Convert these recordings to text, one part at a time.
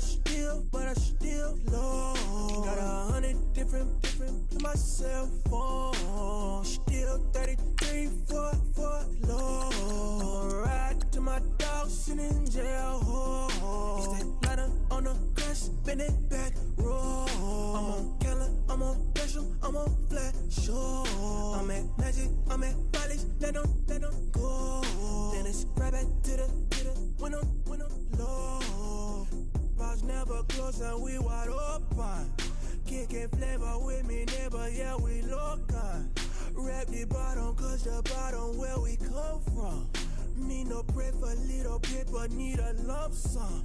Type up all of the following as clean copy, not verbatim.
I still love. Got 100 different in my cell phone. Still 33 for low. I'ma ride to my dog sitting in jail. It's that ladder on the crash, bend it back, roll. I'm on Keller, I'm on Special, I'm on Flat Show. I'm at Magic, I'm at Bally's, let them go. Then it's right back to the when I'm low. Bars never close and we wide open. Kicking flavor with me, neighbor, yeah, we local. Rap the bottom, cause the bottom where we come from. Need no bread for little paper, need a lump sum.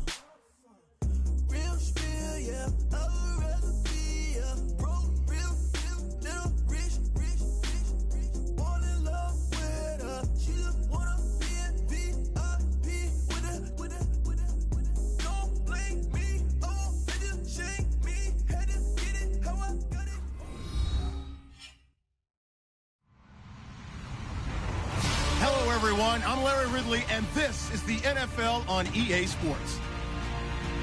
Real spill, yeah, I would rather be, yeah. Broke, real, little rich. Fall in love with her, she just wanna be in VIP with it. Don't blame me, oh, they just shake me. Had to get it, how I got it. Hello, everyone. I'm Larry Ridley, and this is the NFL on EA Sports.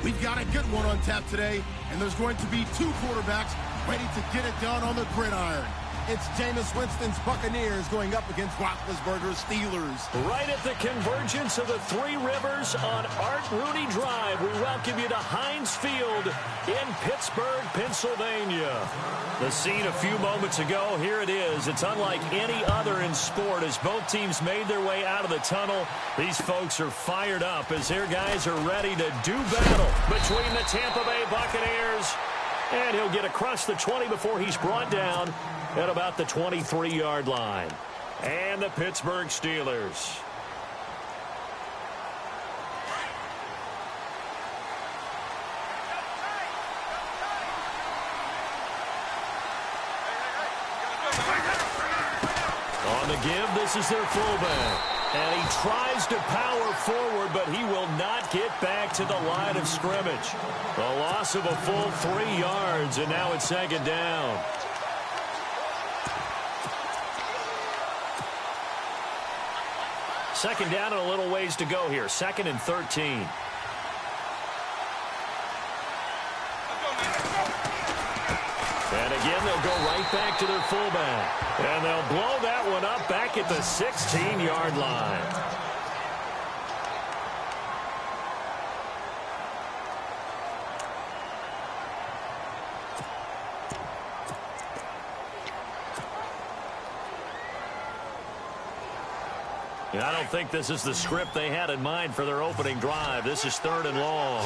We've got a good one on tap today, and there's going to be two quarterbacks ready to get it done on the gridiron. It's Jameis Winston's Buccaneers going up against Roethlisberger's Steelers. Right at the convergence of the Three Rivers on Art Rooney Drive, we welcome you to Heinz Field in Pittsburgh, Pennsylvania. The scene a few moments ago, here it is. It's unlike any other in sport as both teams made their way out of the tunnel. These folks are fired up as their guys are ready to do battle between the Tampa Bay Buccaneers. And he'll get across the 20 before he's brought down at about the 23-yard line. And the Pittsburgh Steelers. On the give, this is their fullback. And he tries to power forward, but he will not get back to the line of scrimmage. The loss of a full 3 yards, and now it's second down. Second down and a little ways to go here. 2nd and 13. And again, they'll go right back to their fullback. And they'll blow that one up back at the 16-yard line. And I don't think this is the script they had in mind for their opening drive. This is 3rd and long.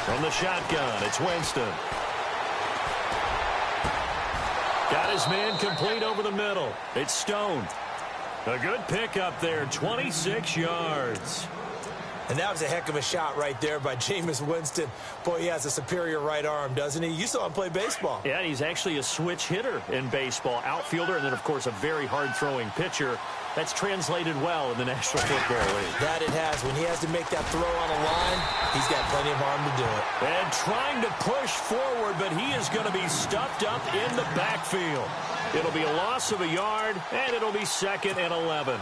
From the shotgun, it's Winston. Got his man complete over the middle. It's Stone. A good pickup there, 26 yards. And that was a heck of a shot right there by Jameis Winston. Boy, he has a superior right arm, doesn't he? You saw him play baseball. Yeah, he's actually a switch hitter in baseball. Outfielder, and then, of course, a very hard-throwing pitcher. That's translated well in the National Football League. That it has. When he has to make that throw on a line, he's got plenty of arm to do it. And trying to push forward, but he is going to be stuffed up in the backfield. It'll be a loss of a yard, and it'll be 2nd and 11.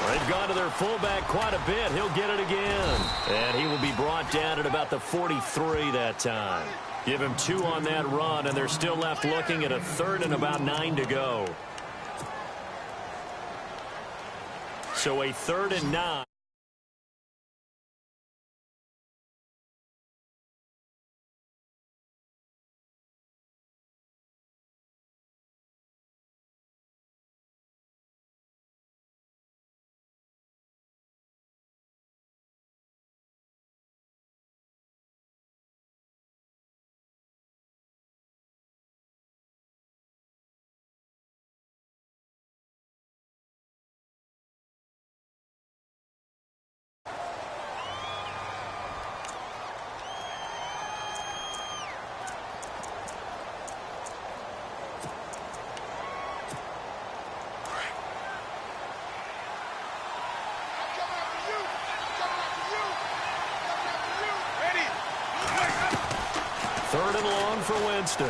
They've gone to their fullback quite a bit. He'll get it again. And he will be brought down at about the 43 that time. Give him 2 on that run, and they're still left looking at a 3rd and about 9 to go. So a 3rd and 9. 3rd and long for Winston.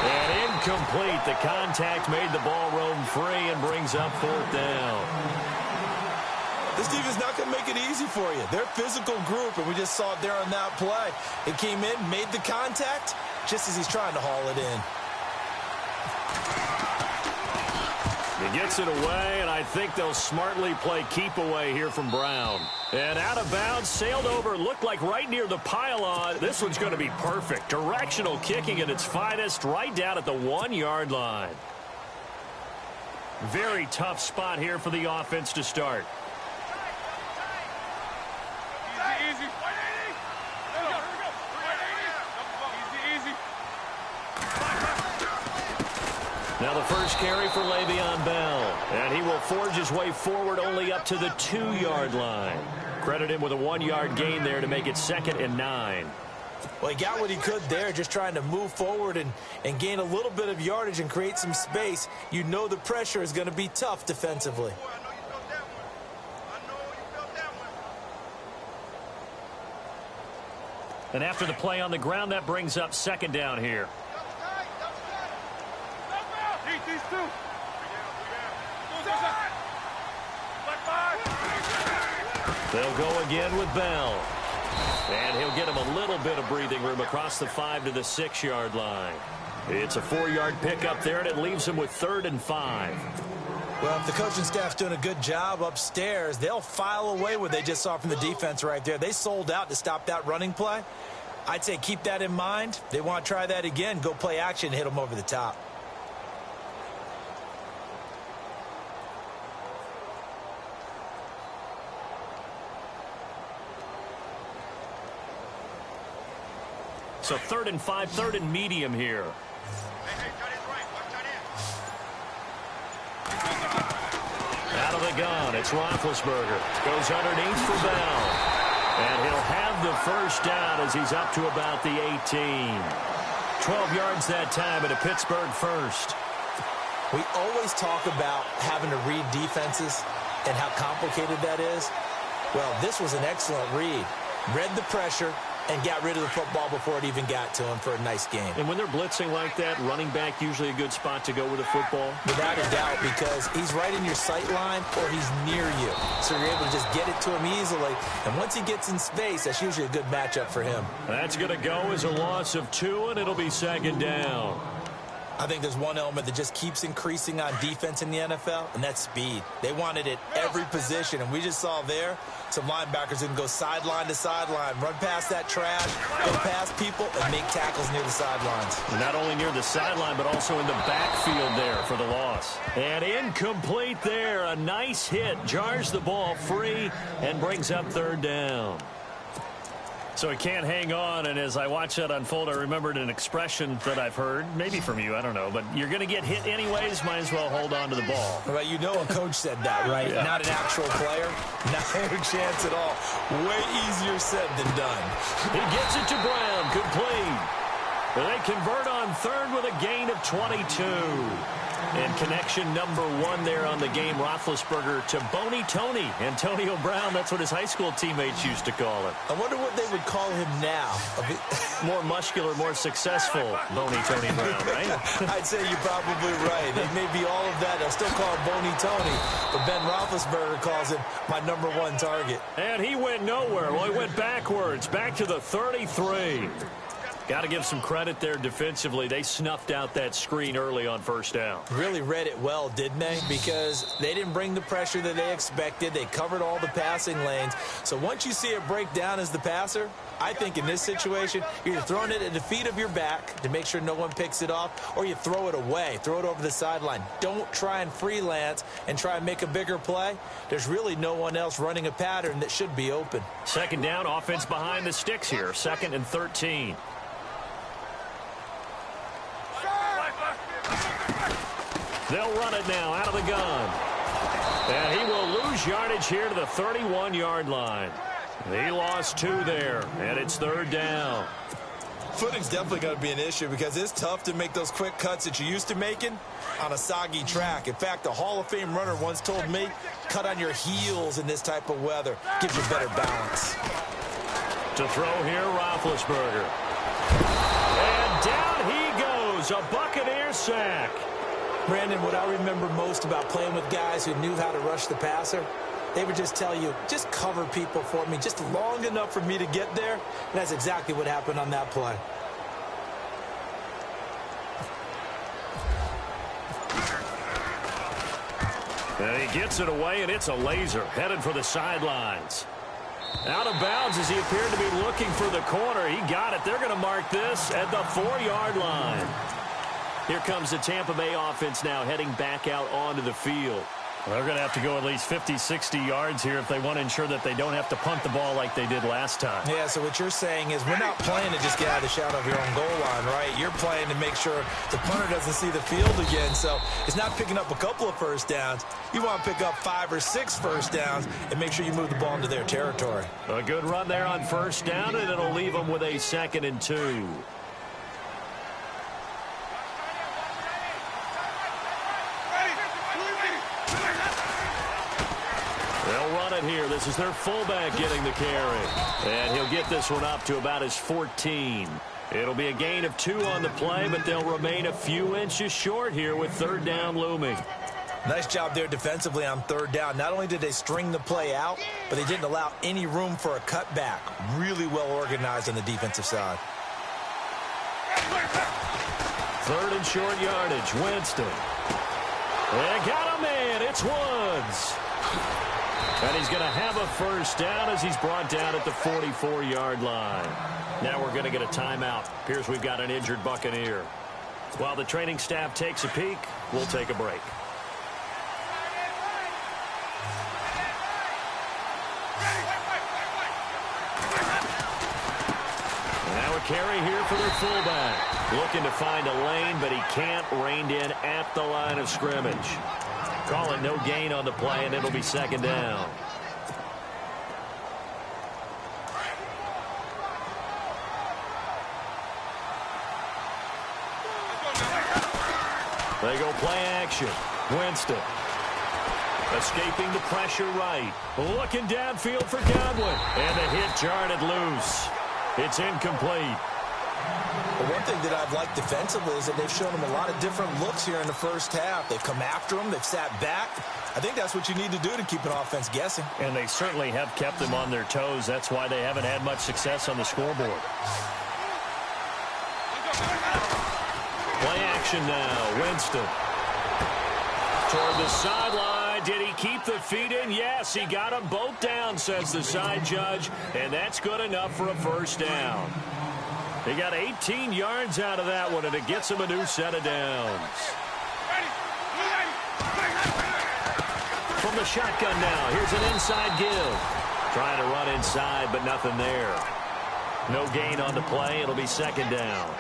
And incomplete. The contact made the ball roam free and brings up 4th down. This defense is not going to make it easy for you. They're a physical group, and we just saw it there on that play. It came in, made the contact, just as he's trying to haul it in. He gets it away, and I think they'll smartly play keep away here from Brown. And out of bounds, sailed over, looked like right near the pylon. This one's going to be perfect. Directional kicking at its finest, right down at the 1-yard line. Very tough spot here for the offense to start. Now the first carry for Le'Veon Bell. And he will forge his way forward only up to the 2-yard line. Credit him with a 1-yard gain there to make it 2nd and 9. Well, he got what he could there, just trying to move forward and gain a little bit of yardage and create some space. You know the pressure is going to be tough defensively. And after the play on the ground, that brings up 2nd down here. They'll go again with Bell. And he'll get him a little bit of breathing room across the 5 to the 6-yard line. It's a 4-yard pickup there, and it leaves him with 3rd and 5. Well, if the coaching staff's doing a good job upstairs, they'll file away what they just saw from the defense right there. They sold out to stop that running play. I'd say keep that in mind. They want to try that again. Go play action and hit them over the top. So 3rd and 5, 3rd and medium here. Out of the gun, it's Roethlisberger. Goes underneath for Bell. And he'll have the first down as he's up to about the 18. 12 yards that time and a Pittsburgh first. We always talk about having to read defenses and how complicated that is. Well, this was an excellent read. Read the pressure and got rid of the football before it even got to him for a nice game. And when they're blitzing like that, running back usually a good spot to go with a football? Without a doubt, because he's right in your sight line or he's near you. So you're able to just get it to him easily. And once he gets in space, that's usually a good matchup for him. That's going to go as a loss of 2, and it'll be 2nd down. I think there's one element that just keeps increasing on defense in the NFL, and that's speed. They want it at every position, and we just saw there some linebackers who can go sideline to sideline, run past that trash, go past people, and make tackles near the sidelines. Not only near the sideline, but also in the backfield there for the loss. And incomplete there. A nice hit. Jars the ball free and brings up 3rd down. So he can't hang on, and as I watch that unfold, I remembered an expression that I've heard, maybe from you, I don't know, but you're going to get hit anyways, might as well hold on to the ball. Well, you know a coach said that, right? Yeah. Not an actual player. Not a chance at all. Way easier said than done. He gets it to Brown, complete. They convert on 3rd with a gain of 22. And connection number 1 there on the game, Roethlisberger to Boney Tony. Antonio Brown, that's what his high school teammates used to call him. I wonder what they would call him now. More muscular, more successful Boney Tony Brown, right? I'd say you're probably right. It may be all of that. They'll still call him Boney Tony, but Ben Roethlisberger calls him my number 1 target. And he went nowhere. Well, he went backwards, back to the 33. Got to give some credit there defensively. They snuffed out that screen early on 1st down. Really read it well, didn't they? Because they didn't bring the pressure that they expected. They covered all the passing lanes. So once you see it break down as the passer, I think in this situation, you're either throwing it at the feet of your back to make sure no one picks it off, or you throw it away, throw it over the sideline. Don't try and freelance and try and make a bigger play. There's really no one else running a pattern that should be open. 2nd down, offense behind the sticks here, 2nd and 13. They'll run it now out of the gun. And he will lose yardage here to the 31-yard line. He lost 2 there, and it's 3rd down. Footing's definitely going to be an issue because it's tough to make those quick cuts that you're used to making on a soggy track. In fact, a Hall of Fame runner once told me, cut on your heels in this type of weather. Gives you better balance. To throw here, Roethlisberger. And down he goes. A Buccaneer sack. Brandon, what I remember most about playing with guys who knew how to rush the passer, they would just tell you, just cover people for me, just long enough for me to get there. And that's exactly what happened on that play. And he gets it away, and it's a laser headed for the sidelines. Out of bounds as he appeared to be looking for the corner. He got it. They're going to mark this at the 4-yard line. Here comes the Tampa Bay offense now heading back out onto the field. Well, they're going to have to go at least 50, 60 yards here if they want to ensure that they don't have to punt the ball like they did last time. Yeah, so what you're saying is we're not playing to just get out of the shadow of your own goal line, right? You're playing to make sure the punter doesn't see the field again. So it's not picking up a couple of first downs. You want to pick up 5 or 6 first downs and make sure you move the ball into their territory. A good run there on first down, and it'll leave them with a 2nd and 2. They'll run it here. This is their fullback getting the carry. And he'll get this one up to about his 14. It'll be a gain of 2 on the play, but they'll remain a few inches short here with 3rd down looming. Nice job there defensively on 3rd down. Not only did they string the play out, but they didn't allow any room for a cutback. Really well organized on the defensive side. 3rd and short yardage. Winston. And got him in. It's Woods. And he's going to have a first down as he's brought down at the 44-yard line. Now we're going to get a timeout. Appears we've got an injured Buccaneer. While the training staff takes a peek, we'll take a break. Now a carry here for their fullback. Looking to find a lane, but he can't. Reined in at the line of scrimmage. Call it no gain on the play, and it'll be 2nd down. They go play action. Winston. Escaping the pressure right. Looking downfield for Godwin. And the hit jarred it loose. It's incomplete. But one thing that I've liked defensively is that they've shown them a lot of different looks here in the first half. They've come after them. They've sat back. I think that's what you need to do to keep an offense guessing. And they certainly have kept them on their toes. That's why they haven't had much success on the scoreboard. Play action now. Winston. Toward the sideline. Did he keep the feet in? Yes, he got them both down, says the side judge. And that's good enough for a first down. He got 18 yards out of that one, and it gets him a new set of downs. From the shotgun now, here's an inside give. Trying to run inside, but nothing there. No gain on the play. It'll be 2nd down.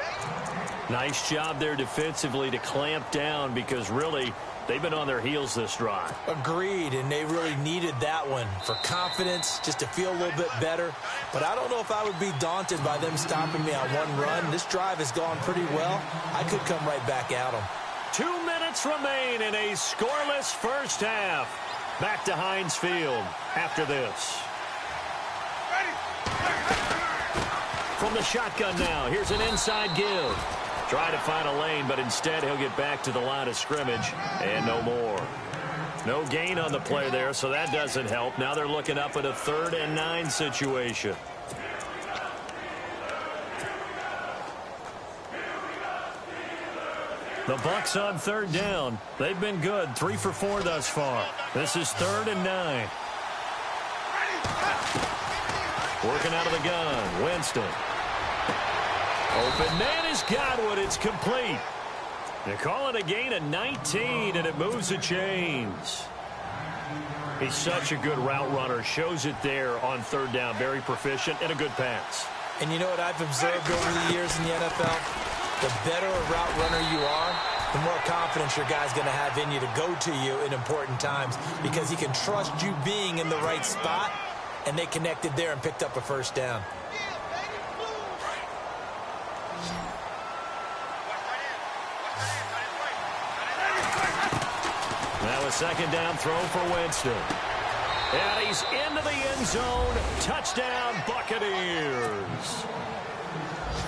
Nice job there defensively to clamp down because really they've been on their heels this drive. Agreed, and they really needed that one for confidence, just to feel a little bit better. But I don't know if I would be daunted by them stopping me on one run. This drive has gone pretty well. I could come right back at them. 2 minutes remain in a scoreless first half. Back to Heinz Field after this. From the shotgun now, here's an inside give. Try to find a lane, but instead he'll get back to the line of scrimmage and no more. No gain on the play there, so that doesn't help. Now they're looking up at a 3rd and 9 situation. The Bucs on 3rd down. They've been good, 3 for 4 thus far. This is 3rd and 9. Working out of the gun, Winston. Open man is Godwin. It's complete. They call it a gain of 19, and it moves the chains. He's such a good route runner. Shows it there on 3rd down. Very proficient and a good pass. And you know what I've observed over the years in the NFL? The better a route runner you are, the more confidence your guy's going to have in you to go to you in important times because he can trust you being in the right spot, and they connected there and picked up a first down. Now a 2nd down throw for Winston. And he's into the end end zone. Touchdown, Buccaneers.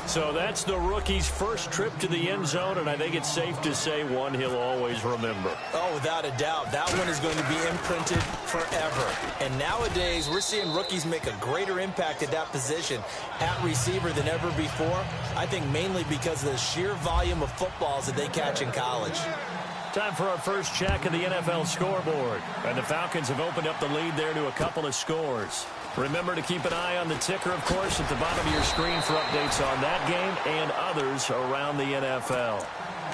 So that's the rookie's first trip to the end zone, and I think it's safe to say one he'll always remember. Oh, without a doubt. That one is going to be imprinted forever. And nowadays, we're seeing rookies make a greater impact at that position at receiver than ever before. I think mainly because of the sheer volume of footballs that they catch in college. Time for our first check of the NFL scoreboard. And the Falcons have opened up the lead there to a couple of scores. Remember to keep an eye on the ticker, of course, at the bottom of your screen for updates on that game and others around the NFL.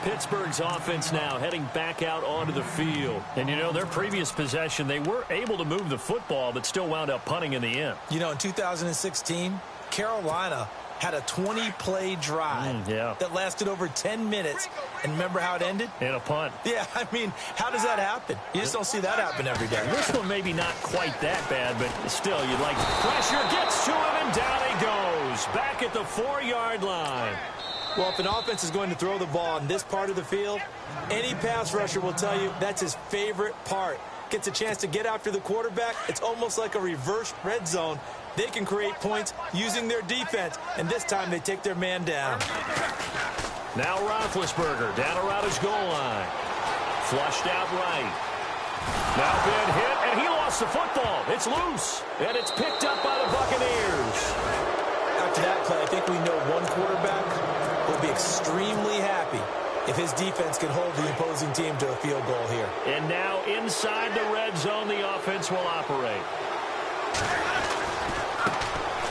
Pittsburgh's offense now heading back out onto the field. And, you know, their previous possession, they were able to move the football, but still wound up punting in the end. You know, in 2016, Carolina had a 20-play drive that lasted over 10 minutes. And remember how it ended? In a punt. Yeah, I mean, how does that happen? You just don't see that happen every day. This one maybe not quite that bad, but still, you'd like pressure. Gets to him, and down he goes. Back at the 4-yard line. Well, if an offense is going to throw the ball on this part of the field, any pass rusher will tell you that's his favorite part. Gets a chance to get after the quarterback. It's almost like a reverse red zone. They can create points using their defense, and this time they take their man down. Now Roethlisberger down around his goal line. Flushed out right. Now been hit, and he lost the football. It's loose, and it's picked up by the Buccaneers. After that play, I think we know one quarterback will be extremely happy if his defense can hold the opposing team to a field goal here. And now inside the red zone, the offense will operate.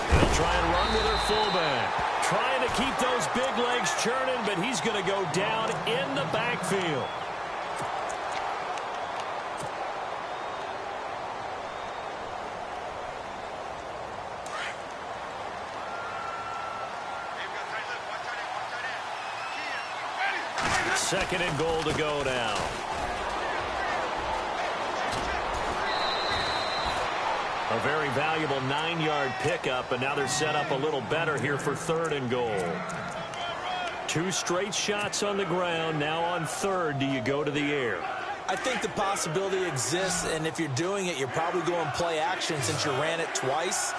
They'll try and run with their fullback. Trying to keep those big legs churning, but he's going to go down in the backfield. Second and goal to go now. A very valuable 9-yard pickup, and now they're set up a little better here for third and goal. 2 straight shots on the ground. Now on third, do you go to the air? I think the possibility exists, and if you're doing it, you're probably going play action since you ran it twice.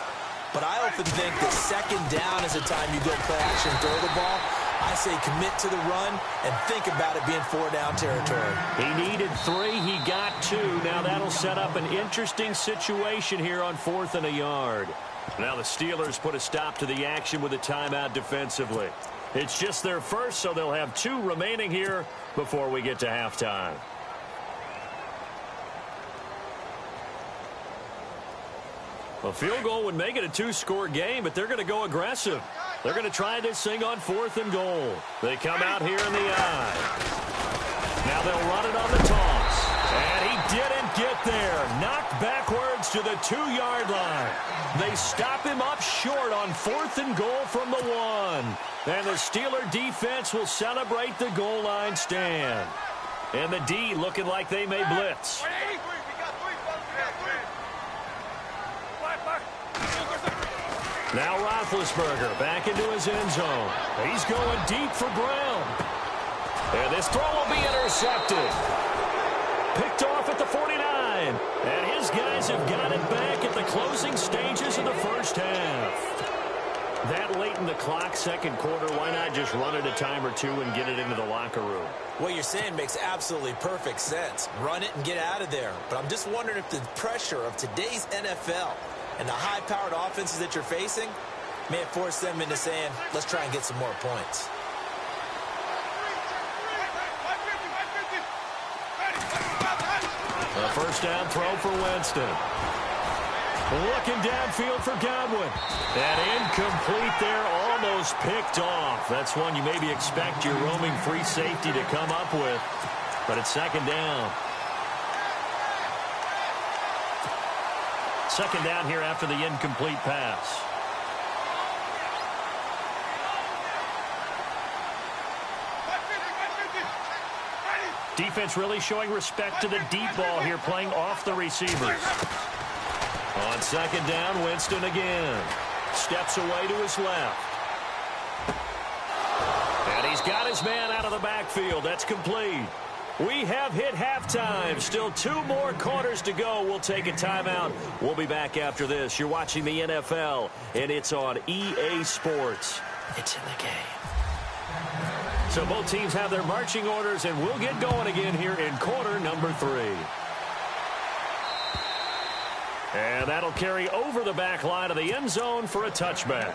But I often think that second down is the time you go play action, throw the ball. I say commit to the run and think about it being 4-down territory. He needed 3. He got 2. Now that'll set up an interesting situation here on 4th and a yard. Now the Steelers put a stop to the action with a timeout defensively. It's just their first, so they'll have 2 remaining here before we get to halftime. A field goal would make it a 2-score game, but they're going to go aggressive. They're going to try this thing on 4th and goal. They come out here in the eye. Now they'll run it on the toss. And he didn't get there. Knocked backwards to the 2-yard line. They stop him up short on 4th and goal from the 1. And the Steeler defense will celebrate the goal line stand. And the D looking like they may blitz. Now Roethlisberger back into his end zone. He's going deep for Brown. And this throw will be intercepted. Picked off at the 49. And his guys have got it back at the closing stages of the first half. That late in the clock, second quarter, why not just run it a time or 2 and get it into the locker room? What you're saying makes absolutely perfect sense. Run it and get out of there. But I'm just wondering if the pressure of today's NFL and the high-powered offenses that you're facing may have forced them into saying, let's try and get some more points. A first down throw for Winston. Looking downfield for Godwin. And incomplete there, almost picked off. That's one you maybe expect your roaming free safety to come up with. But it's second down. Second down here after the incomplete pass. Defense really showing respect to the deep ball here, playing off the receivers. On second down, Winston again. Steps away to his left. And he's got his man out of the backfield. That's complete. We have hit halftime. Still 2 more quarters to go. We'll take a timeout. We'll be back after this. You're watching the NFL, and it's on EA Sports. It's in the game. So both teams have their marching orders, and we'll get going again here in quarter number 3. And that'll carry over the back line of the end zone for a touchback.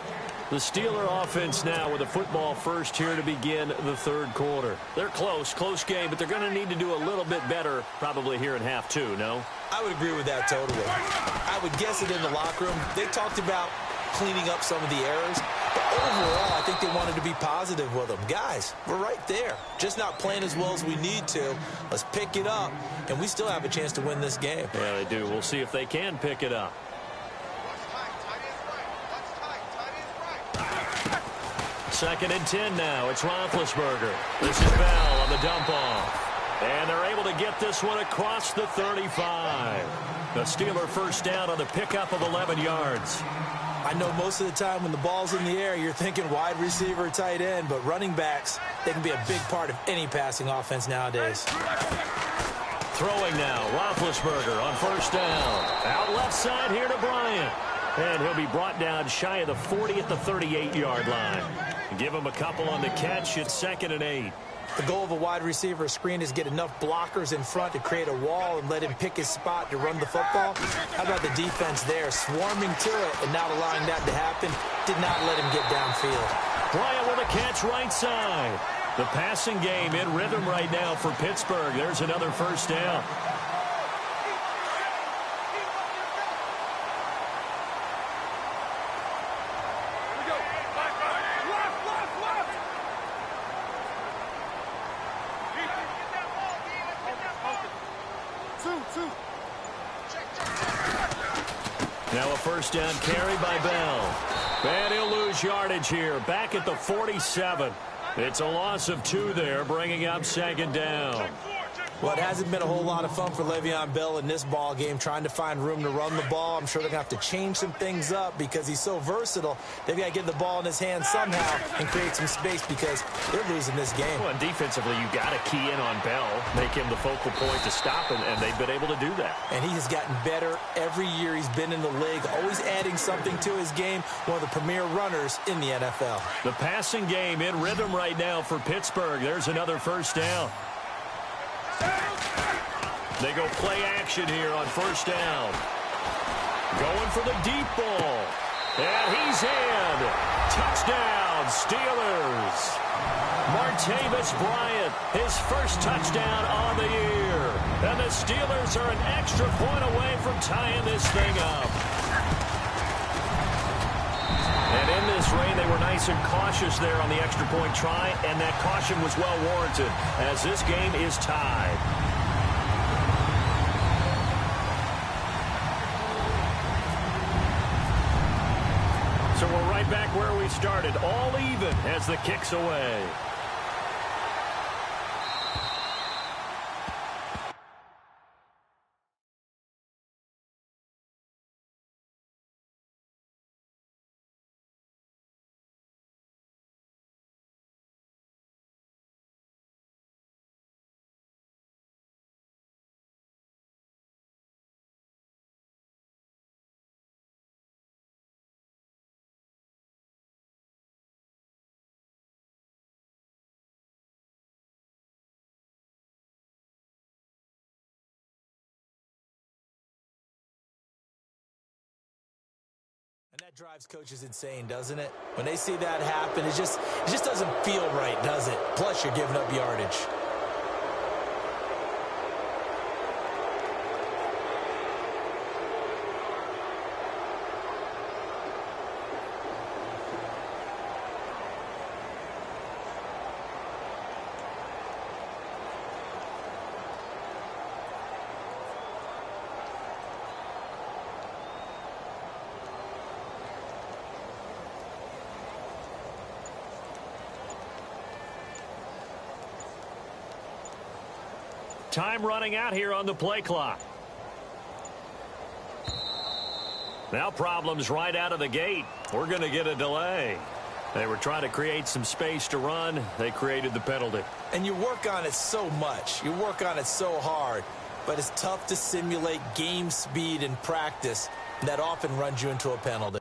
The Steeler offense now with a football first here to begin the third quarter. They're close game, but they're going to need to do a little bit better probably here in half 2, no? I would agree with that totally. I would guess it in the locker room. They talked about cleaning up some of the errors, but overall, I think they wanted to be positive with them. Guys, we're right there. Just not playing as well as we need to. Let's pick it up, and we still have a chance to win this game. Yeah, they do. We'll see if they can pick it up. Second and 10 now. It's Roethlisberger. This is Bell on the dump off. And they're able to get this one across the 35. The Steeler first down on the pickup of 11 yards. I know most of the time when the ball's in the air, you're thinking wide receiver, tight end, but running backs, they can be a big part of any passing offense nowadays. Throwing now, Roethlisberger on first down. Out left side here to Bryant. And he'll be brought down shy of the 40 at the 38-yard line. Give him a couple on the catch. It's 2nd and 8. The goal of a wide receiver screen is get enough blockers in front to create a wall and let him pick his spot to run the football. How about the defense there, swarming to it and not allowing that to happen? Did not let him get downfield. Bryant with a catch right side. The passing game in rhythm right now for Pittsburgh. There's another first down. Now a first down carry by Bell. And he'll lose yardage here. Back at the 47. It's a loss of 2 there, bringing up 2nd down. Well, it hasn't been a whole lot of fun for Le'Veon Bell in this ball game, trying to find room to run the ball. I'm sure they're going to have to change some things up because he's so versatile. They've got to get the ball in his hands somehow and create some space because they're losing this game. Well, and defensively, you got to key in on Bell, make him the focal point to stop him, and they've been able to do that. And he has gotten better every year he's been in the league, always adding something to his game, one of the premier runners in the NFL. The passing game in rhythm right now for Pittsburgh. There's another first down. They go play action here on first down. Going for the deep ball. And he's in. Touchdown, Steelers. Martavis Bryant, his first touchdown on the year. And the Steelers are an extra point away from tying this thing up. And in this rain, they were nice and cautious there on the extra point try, and that caution was well warranted as this game is tied. So we're right back where we started, all even as the kick's away. And that drives coaches insane, doesn't it? When they see that happen, it just doesn't feel right, does it? Plus, you're giving up yardage. Time running out here on the play clock. Now problems right out of the gate. We're going to get a delay. They were trying to create some space to run. They created the penalty. And you work on it so much. You work on it so hard. But it's tough to simulate game speed in practice. That often runs you into a penalty.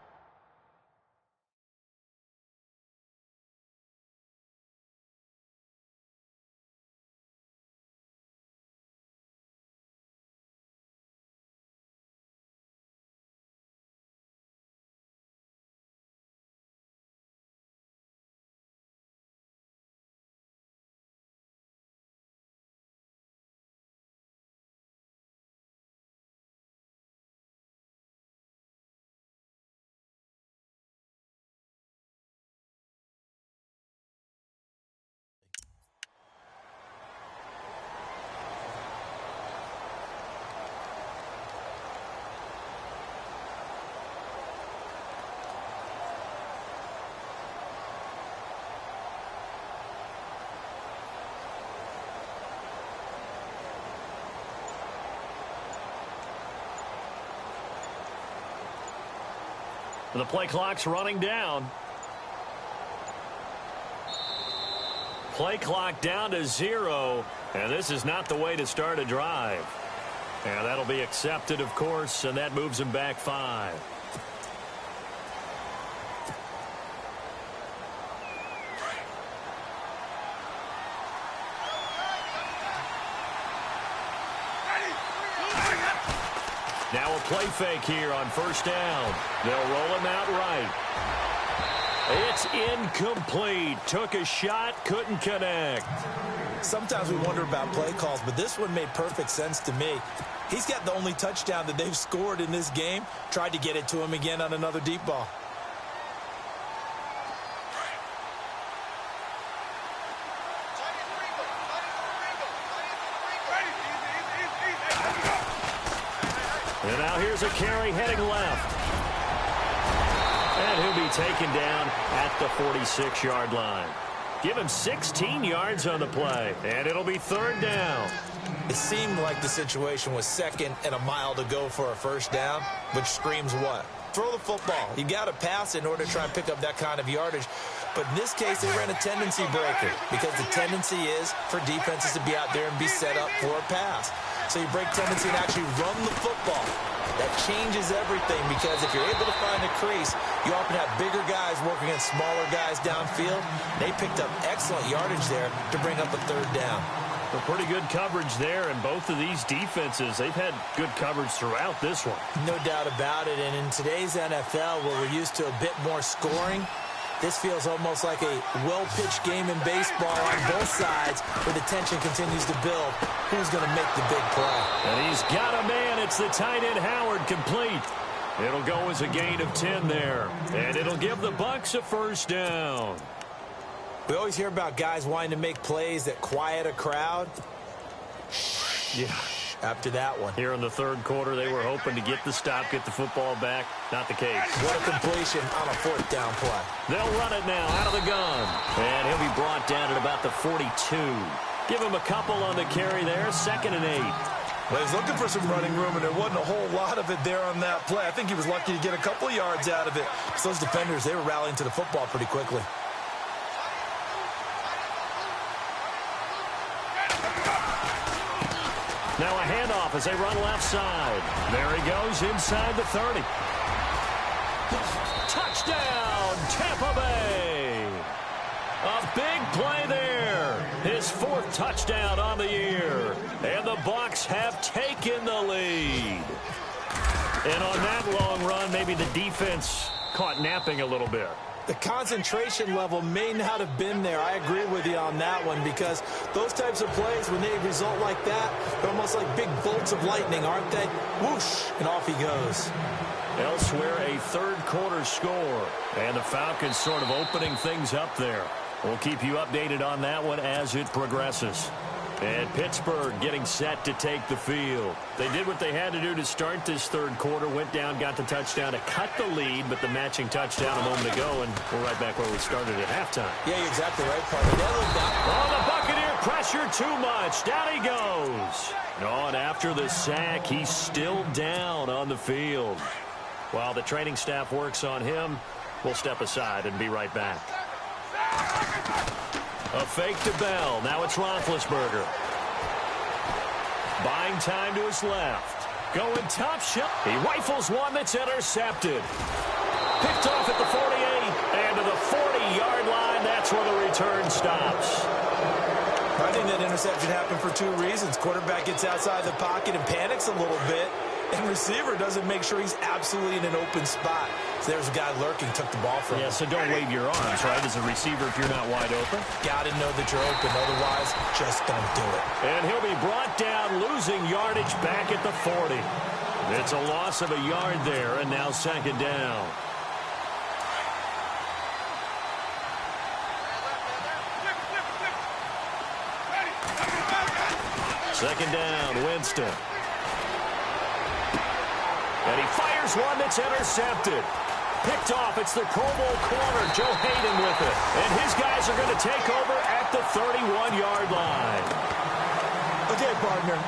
The play clock's running down. Play clock down to 0, and this is not the way to start a drive. And that'll be accepted, of course, and that moves him back 5. Now a play fake here on first down. They'll roll him out right. It's incomplete. Took a shot, couldn't connect. Sometimes we wonder about play calls, but this one made perfect sense to me. He's got the only touchdown that they've scored in this game. Tried to get it to him again on another deep ball. And now here's a carry heading left. And he'll be taken down at the 46-yard line. Give him 16 yards on the play, and it'll be 3rd down. It seemed like the situation was 2nd and a mile to go for a first down, which screams what? Throw the football. You got to pass in order to try and pick up that kind of yardage. But in this case, they ran a tendency breaker because the tendency is for defenses to be out there and be set up for a pass. So you break tendency and actually run the football. That changes everything because if you're able to find a crease, you often have bigger guys working against smaller guys downfield. They picked up excellent yardage there to bring up a 3rd down. Well, pretty good coverage there, and both of these defenses, they've had good coverage throughout this one. No doubt about it, and in today's NFL, where we're used to a bit more scoring, this feels almost like a well-pitched game in baseball on both sides where the tension continues to build. Who's going to make the big play? And he's got a man. It's the tight end Howard complete. It'll go as a gain of 10 there, and it'll give the Bucs a first down. We always hear about guys wanting to make plays that quiet a crowd. Yeah. After that one. Here in the 3rd quarter, they were hoping to get the stop, get the football back. Not the case. What a completion on a 4th down play. They'll run it now out of the gun. And he'll be brought down at about the 42. Give him a couple on the carry there, 2nd and 8. Well, he's looking for some running room, and there wasn't a whole lot of it there on that play. I think he was lucky to get a couple of yards out of it. So those defenders, they were rallying to the football pretty quickly. Now a handoff as they run left side. There he goes inside the 30. Touchdown, Tampa Bay. A big play there. His 4th touchdown on the year. And the Bucs have taken the lead. And on that long run, maybe the defense caught napping a little bit. The concentration level may not have been there. I agree with you on that one because those types of plays, when they result like that, they're almost like big bolts of lightning, aren't they? Whoosh, and off he goes. Elsewhere, a 3rd quarter score. And the Falcons sort of opening things up there. We'll keep you updated on that one as it progresses. And Pittsburgh getting set to take the field. They did what they had to do to start this 3rd quarter. Went down, got the touchdown to cut the lead, but the matching touchdown a moment ago, and we're right back where we started at halftime. Yeah, you're exactly right, Parker. Oh, the Buccaneer pressure too much. Down he goes. Oh, and after the sack, he's still down on the field. While the training staff works on him, we'll step aside and be right back. A fake to Bell. Now it's Roethlisberger. Buying time to his left. Going top shot. He rifles one that's intercepted. Picked off at the 48. And to the 40-yard line. That's where the return stops. I think that interception happened for two reasons. Quarterback gets outside the pocket and panics a little bit. And receiver doesn't make sure he's absolutely in an open spot. So there's a guy lurking, took the ball from him. Yeah, so don't wave your arms, right, as a receiver if you're not wide open. Got to know that you're open. Otherwise, just don't do it. And he'll be brought down, losing yardage back at the 40. It's a loss of a yard there, and now second down. Second down, Winston. And he fires one that's intercepted. Picked off. It's the Pro Bowl corner, Joe Hayden with it. And his guys are going to take over at the 31-yard line. Okay, partner,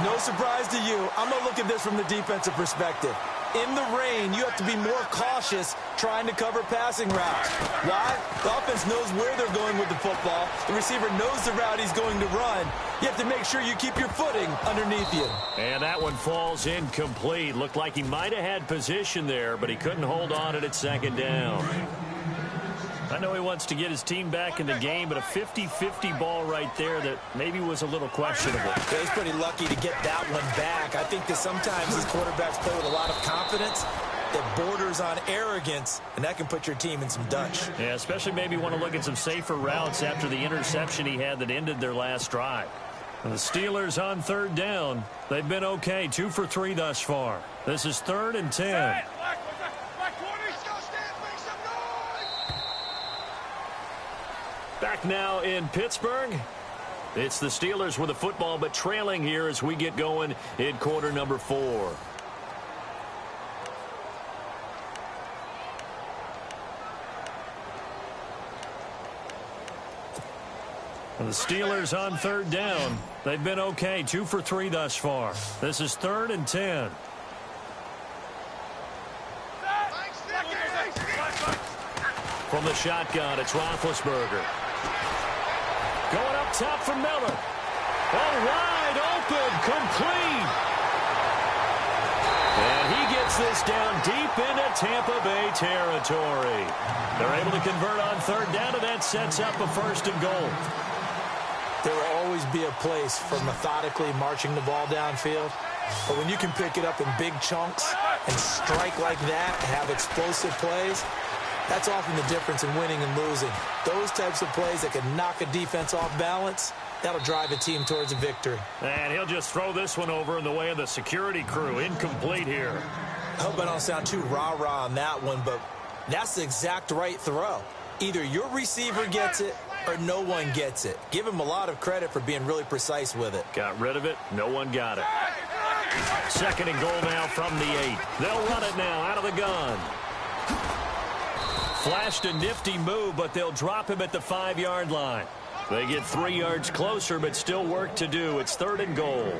no surprise to you. I'm going to look at this from the defensive perspective. In the rain, you have to be more cautious trying to cover passing routes. Why? The offense knows where they're going with the football. The receiver knows the route he's going to run. You have to make sure you keep your footing underneath you. And that one falls incomplete. Looked like he might have had position there, but he couldn't hold on at second down. I know he wants to get his team back in the game, but a 50-50 ball right there that maybe was a little questionable. Yeah, he's pretty lucky to get that one back. I think that sometimes these quarterbacks play with a lot of confidence that borders on arrogance, and that can put your team in some Dutch. Yeah, especially maybe want to look at some safer routes after the interception he had that ended their last drive. And the Steelers on third down. They've been okay, 2 for 3 thus far. This is 3rd and 10. Back now in Pittsburgh. It's the Steelers with the football, but trailing here as we get going in quarter number 4. And the Steelers on third down. They've been okay, 2 for 3 thus far. This is 3rd and 10. From the shotgun, it's Roethlisberger. Going up top for Miller. Oh, wide open, complete. And he gets this down deep into Tampa Bay territory. They're able to convert on third down, and that sets up a 1st and goal. There will always be a place for methodically marching the ball downfield. But when you can pick it up in big chunks and strike like that and have explosive plays, that's often the difference in winning and losing. Those types of plays that can knock a defense off balance, that'll drive a team towards a victory. And he'll just throw this one over in the way of the security crew. Incomplete here. I hope I don't sound too rah-rah on that one, but that's the exact right throw. Either your receiver gets it or no one gets it. Give him a lot of credit for being really precise with it. Got rid of it. No one got it. 2nd and goal now from the 8. They'll run it now out of the gun. Flashed a nifty move, but they'll drop him at the 5-yard line. They get 3 yards closer, but still work to do. It's 3rd and goal.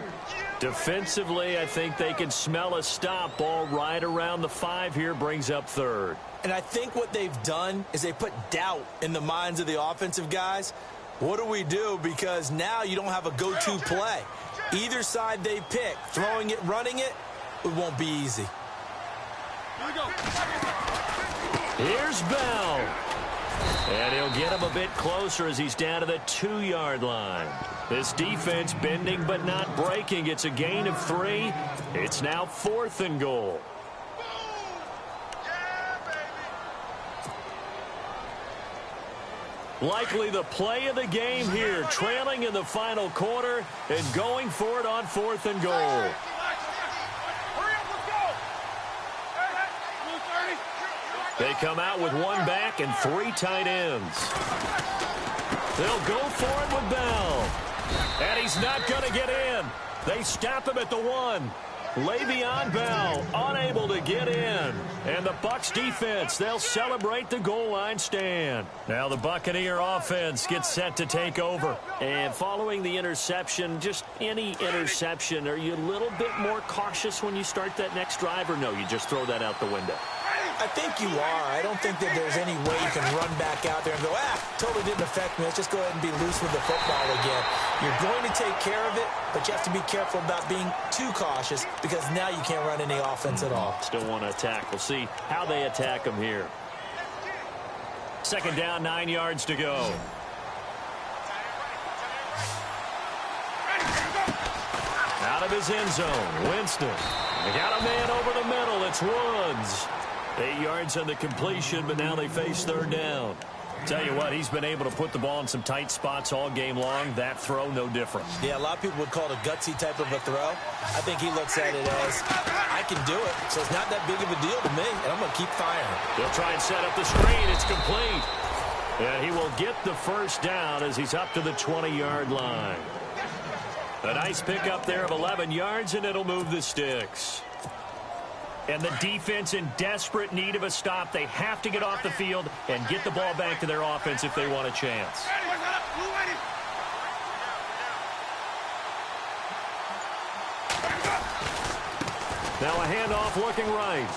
Defensively, I think they can smell a stop. Ball right around the 5 here, brings up 3rd. And I think what they've done is they put doubt in the minds of the offensive guys. What do we do? Because now you don't have a go-to play. Either side they pick, throwing it, running it, it won't be easy. Here we go. Here's Bell. And he'll get him a bit closer as he's down to the 2-yard line. This defense bending but not breaking. It's a gain of 3. It's now 4th and goal. Likely the play of the game here, trailing in the final quarter and going for it on 4th and goal. They come out with 1 back and 3 tight ends. They'll go for it with Bell. And he's not going to get in. They stop him at the 1. Le'Veon Bell unable to get in. And the Bucs defense, they'll celebrate the goal line stand. Now the Buccaneer offense gets set to take over. And following the interception, just any interception, are you a little bit more cautious when you start that next drive, or no, you just throw that out the window? I think you are. I don't think that there's any way you can run back out there and go, totally didn't affect me. Let's just go ahead and be loose with the football again. You're going to take care of it, but you have to be careful about being too cautious because now you can't run any offense at all. Still want to attack. We'll see how they attack them here. Second down, 9 yards to go. Out of his end zone, Winston. They got a man over the middle. It's Woods. 8 yards on the completion, but now they face third down. Tell you what, he's been able to put the ball in some tight spots all game long. That throw, no different. Yeah, a lot of people would call it a gutsy type of a throw. I think he looks at it as, I can do it, so it's not that big of a deal to me, and I'm going to keep firing. They'll try and set up the screen. It's complete. And he will get the first down as he's up to the 20-yard line. A nice pickup there of 11 yards, and it'll move the sticks. And the defense in desperate need of a stop. They have to get off the field and get the ball back to their offense if they want a chance. Now a handoff looking right.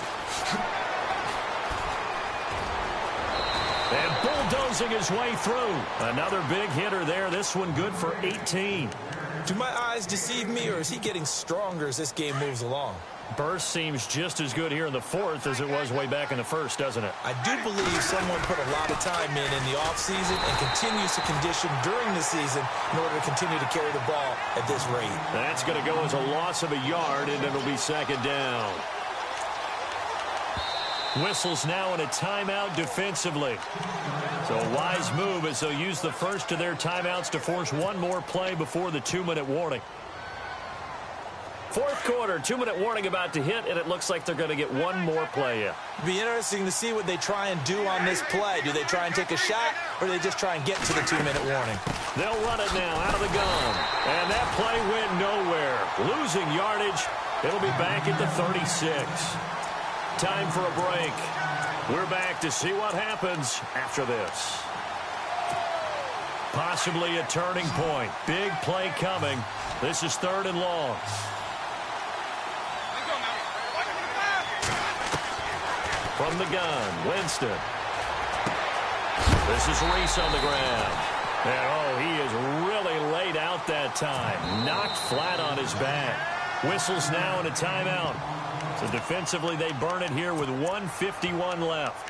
And bulldozing his way through. Another big hitter there. This one good for 18. Do my eyes deceive me, or is he getting stronger as this game moves along? Burst seems just as good here in the fourth as it was way back in the first, doesn't it? I do believe someone put a lot of time in the offseason and continues to condition during the season in order to continue to carry the ball at this rate. That's going to go as a loss of a yard, and it'll be second down. Whistles now in a timeout defensively. So a wise move as they'll use the first of their timeouts to force one more play before the 2-minute warning. Fourth quarter, 2-minute warning about to hit, and it looks like they're going to get one more play in. It'll be interesting to see what they try and do on this play. Do they try and take a shot, or do they just try and get to the 2-minute warning? They'll run it now out of the gun. And that play went nowhere. Losing yardage. It'll be back at the 36. Time for a break. We're back to see what happens after this. Possibly a turning point. Big play coming. This is third and long. From the gun, Winston. This is Reese on the ground. And, he is really laid out that time. Knocked flat on his back. Whistles now in a timeout. So defensively, they burn it here with 1:51 left.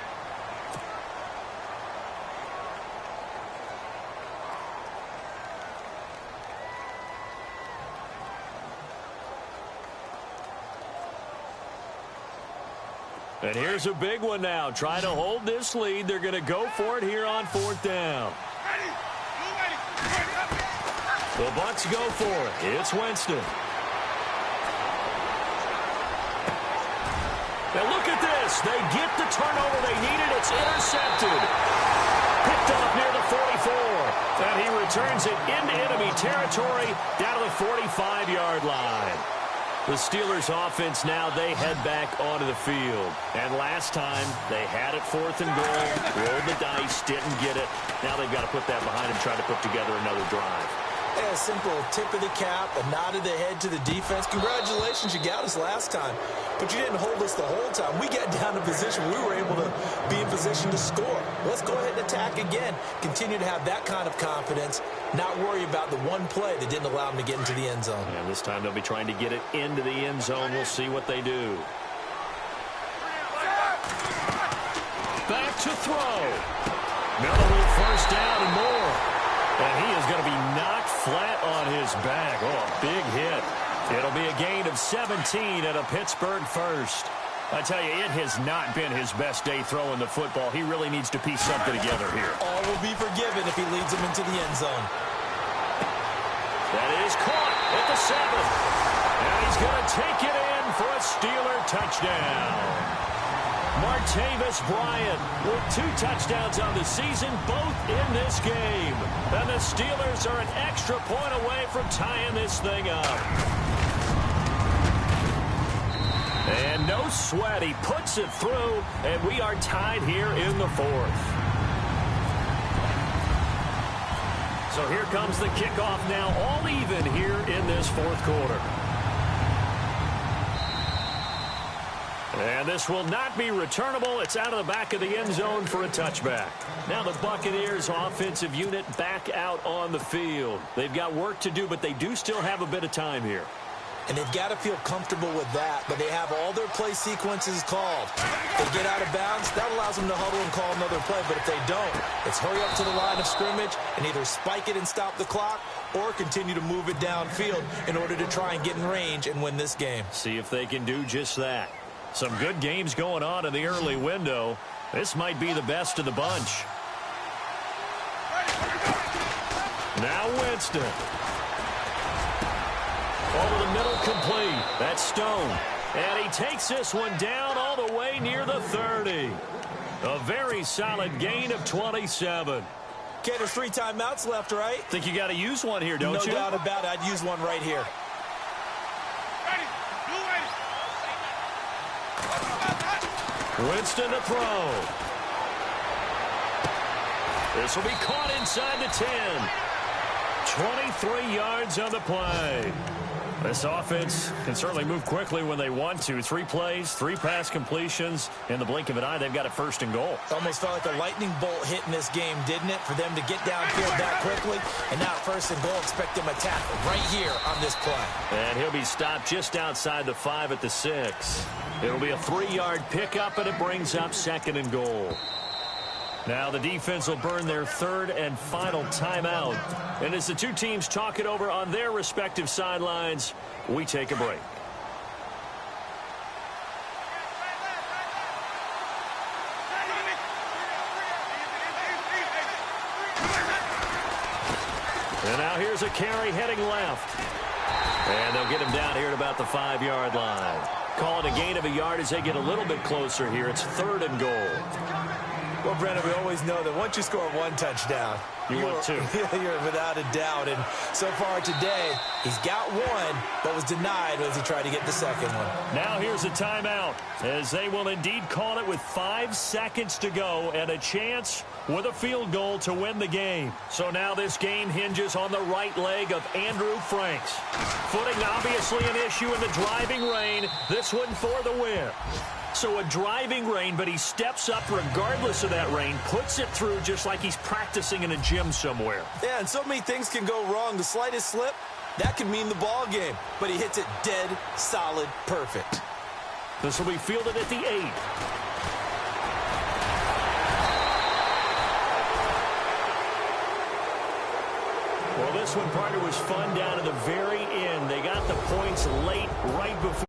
And here's a big one now. Trying to hold this lead. They're going to go for it here on fourth down. The Bucs go for it. It's Winston. Now look at this. They get the turnover they needed. It's intercepted. Picked off near the 44. And he returns it into enemy territory down to the 45-yard line. The Steelers offense now, they head back onto the field. And last time, they had it fourth and goal, rolled the dice, didn't get it. Now they've got to put that behind them, try to put together another drive. A simple tip of the cap, a nod of the head to the defense. Congratulations, you got us last time. But you didn't hold us the whole time. We got down to position. We were able to be in position to score. Let's go ahead and attack again. Continue to have that kind of confidence. Not worry about the one play that didn't allow them to get into the end zone. And this time they'll be trying to get it into the end zone. We'll see what they do. Back to throw. Miller will first down and more. And he is going to be knocked flat on his back. Oh, a big hit. It'll be a gain of 17 and a Pittsburgh first. I tell you, it has not been his best day throwing the football. He really needs to piece something together here. All will be forgiven if he leads them into the end zone. That is caught at the 7. And he's going to take it in for a Steeler touchdown. Martavis Bryant with 2 touchdowns on the season, both in this game. And the Steelers are an extra point away from tying this thing up. And no sweat, he puts it through, and we are tied here in the fourth. So here comes the kickoff now, all even here in this fourth quarter. And this will not be returnable. It's out of the back of the end zone for a touchback. Now the Buccaneers offensive unit back out on the field. They've got work to do, but they do still have a bit of time here. And they've got to feel comfortable with that, but they have all their play sequences called. They get out of bounds, that allows them to huddle and call another play, but if they don't, it's hurry up to the line of scrimmage and either spike it and stop the clock or continue to move it downfield in order to try and get in range and win this game. See if they can do just that. Some good games going on in the early window. This might be the best of the bunch. Now Winston. Over the middle, complete. That's Stone. And he takes this one down all the way near the 30. A very solid gain of 27. Okay, there's 3 timeouts left, right? Think you got to use one here, don't you? No doubt about it. I'd use one right here. Winston to throw. This will be caught inside the 10. 23 yards on the play. This offense can certainly move quickly when they want to. 3 plays, 3 pass completions. In the blink of an eye, they've got a first and goal. Almost felt like a lightning bolt hit in this game, didn't it? For them to get downfield that quickly. And now first and goal, expect them to tackle right here on this play. And he'll be stopped just outside the 5 at the 6. It'll be a 3-yard pickup, and it brings up second and goal. Now the defense will burn their 3rd and final timeout. And as the two teams talk it over on their respective sidelines, we take a break. And now here's a carry heading left. And they'll get him down here at about the 5-yard line. Call it a gain of a yard as they get a little bit closer here. It's 3rd and goal. Well, Brennan, we always know that once you score 1 touchdown, you want 2. You're without a doubt. And so far today, he's got 1, but was denied as he tried to get the second one. Now here's a timeout, as they will indeed call it with 5 seconds to go and a chance with a field goal to win the game. So now this game hinges on the right leg of Andrew Franks. Footing obviously an issue in the driving rain. This one for the win. So a driving rain, but he steps up regardless of that rain, puts it through just like he's practicing in a gym somewhere. Yeah, and so many things can go wrong. The slightest slip, that could mean the ball game. But he hits it dead, solid, perfect. This will be fielded at the 8. Well, this one, partner, was fun down to the very end. They got the points late, right before.